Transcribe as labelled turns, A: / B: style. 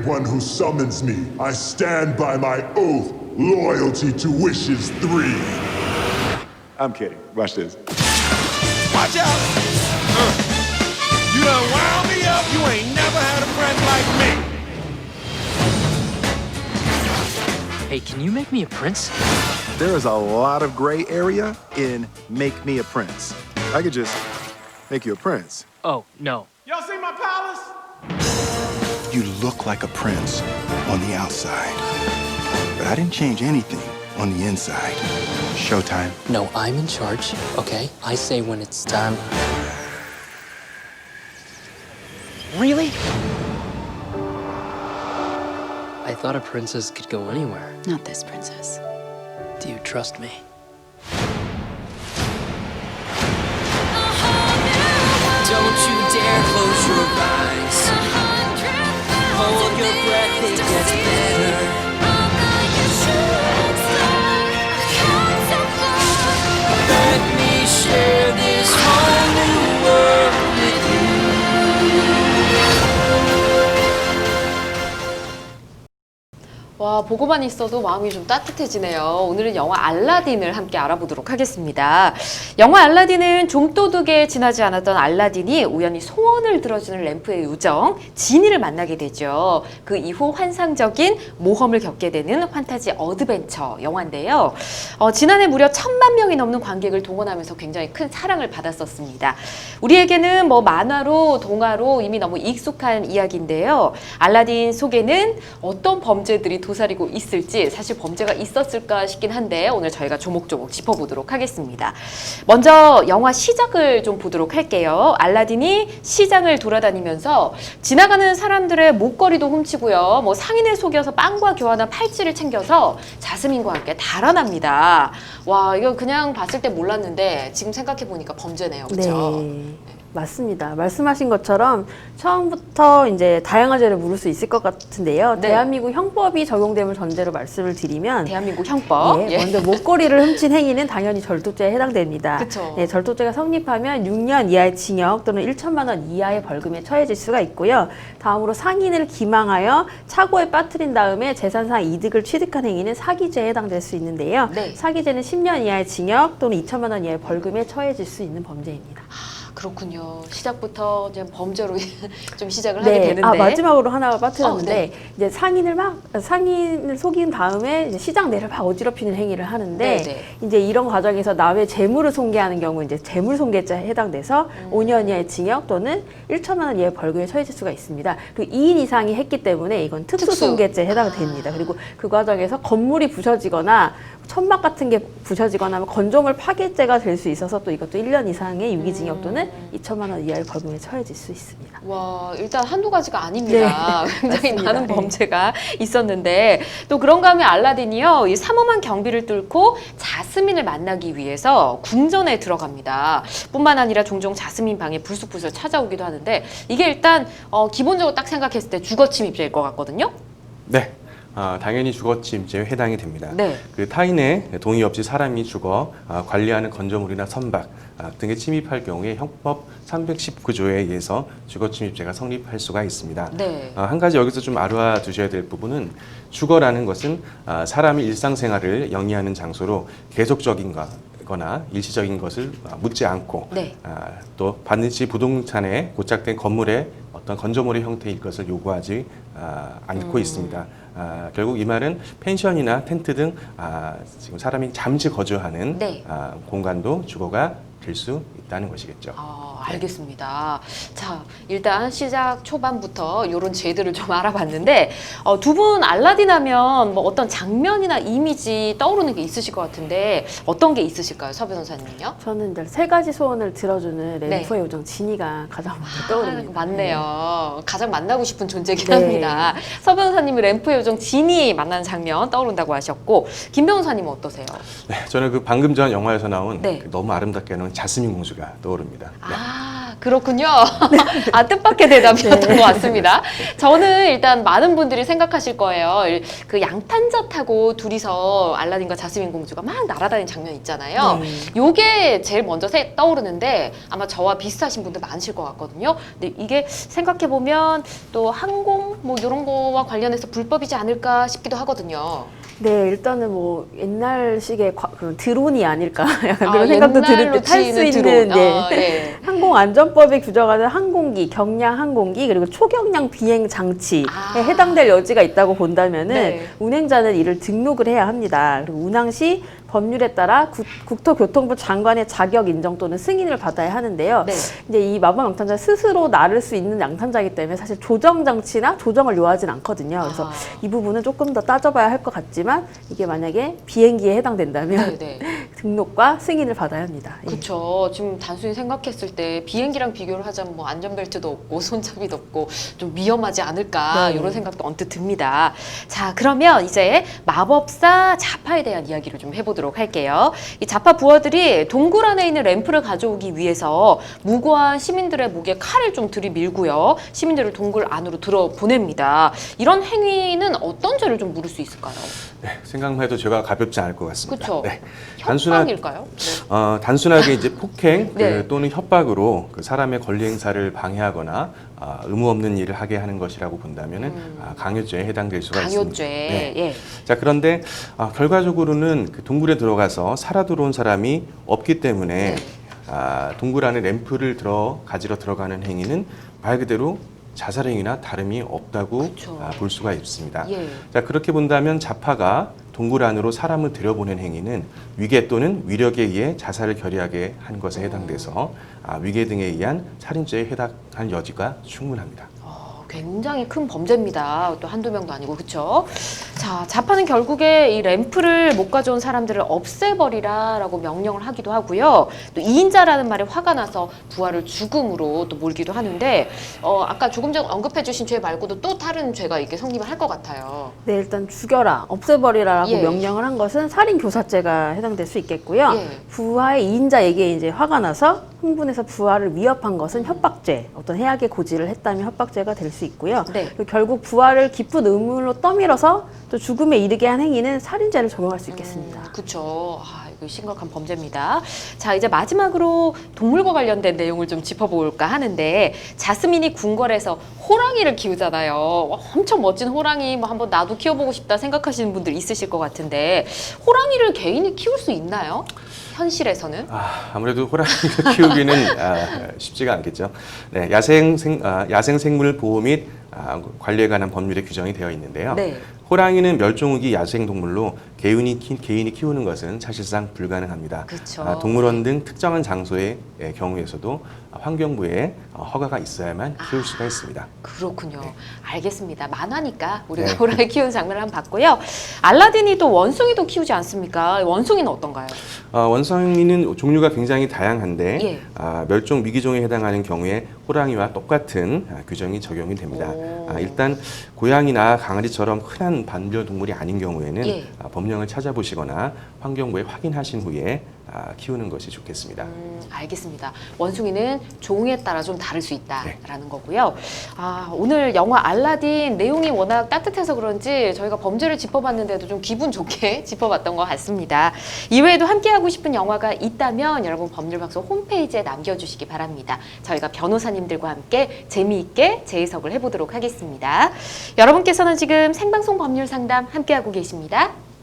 A: anyone who summons me. I stand by my oath, loyalty to wishes 3.
B: I'm kidding. Watch this.
C: Watch out! You done wound me up. You ain't never had a friend like me.
D: Hey, can you make me a prince?
B: There is a lot of gray area in Make Me a Prince. I could just make you a prince.
D: Oh, no.
C: Y'all see my palace?
B: You look like a prince on the outside, but I didn't change anything on the inside. Showtime.
D: No, I'm in charge, okay? I say when it's time. Really? I thought a princess could go anywhere.
E: Not this princess.
D: Do you trust me? Don't you dare close your eyes. Hold your breath, it gets better. Let me share this whole new world with you.
E: 와, 보고만 있어도 마음이 좀 따뜻해지네요. 오늘은 영화 알라딘을 함께 알아보도록 하겠습니다. 영화 알라딘은 좀도둑에 지나지 않았던 알라딘이 우연히 소원을 들어주는 램프의 요정 지니를 만나게 되죠. 그 이후 환상적인 모험을 겪게 되는 판타지 어드벤처 영화인데요. 지난해 무려 1000만 명이 넘는 관객을 동원하면서 굉장히 큰 사랑을 받았었습니다. 우리에게는 뭐 만화로 동화로 이미 너무 익숙한 이야기인데요. 알라딘 속에는 어떤 범죄들이 도사리고 있을지, 사실 범죄가 있었을까 싶긴 한데 오늘 저희가 조목조목 짚어보도록 하겠습니다. 먼저 영화 시작을 좀 보도록 할게요. 알라딘이 시장을 돌아다니면서 지나가는 사람들의 목걸이도 훔치고요. 뭐 상인을 속여서 빵과 교환한 팔찌를 챙겨서 자스민과 함께 달아납니다. 와, 이거 그냥 봤을 때 몰랐는데 지금 생각해보니까 범죄네요. 그렇죠?
F: 네. 맞습니다. 말씀하신 것처럼 처음부터 이제 다양한 죄를 물을 수 있을 것 같은데요.
E: 네.
F: 대한민국 형법이 적용됨을 전제로 말씀을 드리면
E: 대한민국 형법.
F: 예, 먼저 목걸이를 훔친 행위는 당연히 절도죄에 해당됩니다.
E: 그쵸.
F: 네, 절도죄가 성립하면 6년 이하의 징역 또는 1천만 원 이하의 벌금에 처해질 수가 있고요. 다음으로 상인을 기망하여 차고에 빠뜨린 다음에 재산상 이득을 취득한 행위는 사기죄에 해당될 수 있는데요.
E: 네.
F: 사기죄는 10년 이하의 징역 또는 2천만 원 이하의 벌금에 처해질 수 있는 범죄입니다.
E: 그렇군요. 시작부터 이제 범죄로 좀 시작을 하게 되는데.
F: 마지막으로 하나 빠뜨렸는데
E: 네.
F: 이제 상인을 속인 다음에 이제 시장 내를 막 어지럽히는 행위를 하는데
E: 네.
F: 이제 이런 과정에서 남의 재물을 손괴하는 경우 이제 재물손괴죄에 해당돼서 5년 이하의 징역 또는 1천만 원 이하의 벌금에 처해질 수가 있습니다. 그리고 2인 이상이 했기 때문에 이건 특수손괴죄에 해당됩니다. 그리고 그 과정에서 건물이 부서지거나 천막 같은 게 부서지거나 하면 건조물 파괴죄가 될 수 있어서 또 이것도 1년 이상의 유기징역 또는 2천만 원 이하의 벌금에 처해질 수 있습니다.
E: 와, 일단 한두 가지가 아닙니다.
F: 네,
E: 굉장히
F: 맞습니다.
E: 많은
F: 네.
E: 범죄가 있었는데 또 그런가 하면 알라딘이요, 이 삼엄한 경비를 뚫고 자스민을 만나기 위해서 궁전에 들어갑니다. 뿐만 아니라 종종 자스민 방에 불쑥불쑥 찾아오기도 하는데 이게 일단 기본적으로 딱 생각했을 때 주거침입죄일 것 같거든요.
G: 네. 당연히 주거침입죄에 해당이 됩니다.
E: 네.
G: 그 타인의 동의 없이 사람이 주거 관리하는 건조물이나 선박 등에 침입할 경우에 형법 319조에 의해서 주거침입죄가 성립할 수가 있습니다.
E: 네.
G: 한 가지 여기서 좀 알아두셔야 될 부분은 주거라는 것은 사람이 일상생활을 영위하는 장소로 계속적인 거나 일시적인 것을 묻지 않고
E: 네.
G: 또 반드시 부동산에 고착된 건물의 어떤 건조물의 형태일 것을 요구하지 않고 있습니다. 결국 이 말은 펜션이나 텐트 등 지금 사람이 잠시 거주하는
E: 네.
G: 공간도 주거가 될 수 있다는 것이겠죠.
E: 알겠습니다. 자, 일단 시작 초반부터 이런 죄들을 좀 알아봤는데 두 분 알라딘 하면 뭐 어떤 장면이나 이미지 떠오르는 게 있으실 것 같은데 어떤 게 있으실까요, 서 변호사님은요?
F: 저는 이제 세 가지 소원을 들어주는
E: 네.
F: 램프의 요정 지니가 가장 먼저 떠오릅니다.
E: 맞네요. 가장 만나고 싶은 존재긴
F: 네.
E: 합니다. 서 변호사님은 램프의 요정 지니 만나는 장면 떠오른다고 하셨고 김 변호사님은 어떠세요?
G: 네, 저는 그 방금 전 영화에서 나온
E: 네.
G: 그 너무 아름답게 나온 자스민 공주 이미지가 떠오릅니다. 네.
E: 아, 그렇군요. 아, 뜻밖의 대답이었던 것 같습니다. 저는 일단 많은 분들이 생각하실 거예요. 그 양탄자 타고 둘이서 알라딘과 자스민 공주가 막 날아다니는 장면 있잖아요. 요게 제일 먼저 떠오르는데 아마 저와 비슷하신 분들 많으실 것 같거든요. 근데 이게 생각해보면 또 항공 뭐 이런 거와 관련해서 불법이지 않을까 싶기도 하거든요.
F: 네, 일단은 뭐 옛날식의 그런 드론이 아닐까 약간
E: 아,
F: 그런 생각도
E: 옛날로
F: 들을 때 탈 수
E: 치는
F: 있는
E: 드론. 아, 예.
F: 항공안전법에 규정하는 항공기, 경량 항공기 그리고 초경량 비행 장치에 해당될 여지가 있다고 본다면은
E: 네.
F: 운행자는 이를 등록을 해야 합니다. 그리고 운항 시 법률에 따라 국토교통부 장관의 자격 인정 또는 승인을 받아야 하는데요.
E: 네.
F: 이제 이 마법 양탄자 스스로 나를 수 있는 양탄자이기 때문에 사실 조정 장치나 조정을 요하진 않거든요. 그래서 이 부분은 조금 더 따져봐야 할 것 같지만 이게 만약에 비행기에 해당된다면
E: 네, 네.
F: 등록과 승인을 받아야 합니다. 예.
E: 그렇죠. 지금 단순히 생각했을 때 비행기랑 비교를 하자면 뭐 안전벨트도 없고 손잡이도 없고 좀 위험하지 않을까
F: 네.
E: 이런 생각도 언뜻 듭니다. 자, 그러면 이제 마법사 자파에 대한 이야기를 좀 해보도록 할게요. 이 자파 부하들이 동굴 안에 있는 램프를 가져오기 위해서 무고한 시민들의 목에 칼을 좀 들이밀고요. 시민들을 동굴 안으로 들어보냅니다. 이런 행위는 어떤 죄를 좀 물을 수 있을까요?
G: 네, 생각만 해도 죄가 가볍지 않을 것 같습니다.
E: 그렇죠.
G: 네.
E: 협박일까요? 네.
G: 단순하게 이제 폭행
E: 네.
G: 또는 협박으로 그 사람의 권리 행사를 방해하거나 의무 없는 일을 하게 하는 것이라고 본다면은 강요죄에 해당될 수가 있습니다.
E: 강요죄.
G: 네.
E: 예.
G: 자, 그런데 결과적으로는 그 동굴에 들어가서 살아 들어온 사람이 없기 때문에 동굴 안에 램프를 가지러 들어가는 행위는 말 그대로 자살행위나 다름이 없다고
E: 그쵸.
G: 볼 수가 있습니다.
E: 예.
G: 자, 그렇게 본다면 자파가 동굴 안으로 사람을 들여보낸 행위는 위계 또는 위력에 의해 자살을 결의하게 한 것에 해당돼서 위계 등에 의한 살인죄에 해당할 여지가 충분합니다.
E: 굉장히 큰 범죄입니다. 또 한두 명도 아니고, 그렇죠? 자, 자파는 결국에 이 램프를 못 가져온 사람들을 없애버리라라고 명령을 하기도 하고요. 또 2인자라는 말에 화가 나서 부하를 죽음으로 또 몰기도 하는데 아까 조금 전 언급해 주신 죄 말고도 또 다른 죄가 이렇게 성립을 할 것 같아요.
F: 네, 일단 죽여라, 없애버리라라고
E: 예.
F: 명령을 한 것은 살인교사죄가 해당될 수 있겠고요.
E: 예.
F: 부하의 2인자에게 이제 화가 나서 흥분해서 부하를 위협한 것은 협박죄, 어떤 해악의 고지를 했다면 협박죄가 될 수 있고요.
E: 네.
F: 그리고 결국 부하를 깊은 의문으로 떠밀어서 또 죽음에 이르게 한 행위는 살인죄를 적용할 수 있겠습니다.
E: 그렇죠. 이거 심각한 범죄입니다. 자, 이제 마지막으로 동물과 관련된 내용을 좀 짚어볼까 하는데 자스민이 궁궐에서 호랑이를 키우잖아요. 엄청 멋진 호랑이 뭐 한번 나도 키워보고 싶다 생각하시는 분들 있으실 것 같은데 호랑이를 개인이 키울 수 있나요? 현실에서는?
G: 아무래도 호랑이를 키우기는 쉽지가 않겠죠. 네, 야생생물 보호 및 관리에 관한 법률에 규정이 되어 있는데요.
E: 네.
G: 호랑이는 멸종위기 야생동물로 개인이 키우는 것은 사실상 불가능합니다.
E: 그쵸.
G: 동물원 등 특정한 장소의 경우에서도 환경부에 허가가 있어야만 키울 수가 있습니다.
E: 그렇군요. 알겠습니다. 만화니까 우리가
G: 네.
E: 호랑이 키우는 장면을 한번 봤고요. 알라딘이 또 원숭이도 키우지 않습니까? 원숭이는 어떤가요?
G: 원숭이는 종류가 굉장히 다양한데
E: 예.
G: 멸종 위기종에 해당하는 경우에 호랑이와 똑같은 규정이 적용이 됩니다. 일단 고양이나 강아지처럼 흔한 반려동물이 아닌 경우에는
E: 예.
G: 법령을 찾아보시거나 환경부에 확인하신 후에 키우는 것이 좋겠습니다.
E: 알겠습니다. 원숭이는 종에 따라 좀 다를 수 있다라는 거고요. 오늘 영화 알라딘 내용이 워낙 따뜻해서 그런지 저희가 범죄를 짚어봤는데도 좀 기분 좋게 짚어봤던 것 같습니다. 이외에도 함께하고 싶은 영화가 있다면 여러분 법률방송 홈페이지에 남겨주시기 바랍니다. 저희가 변호사님들과 함께 재미있게 재해석을 해보도록 하겠습니다. 여러분께서는 지금 생방송 법률상담 함께하고 계십니다.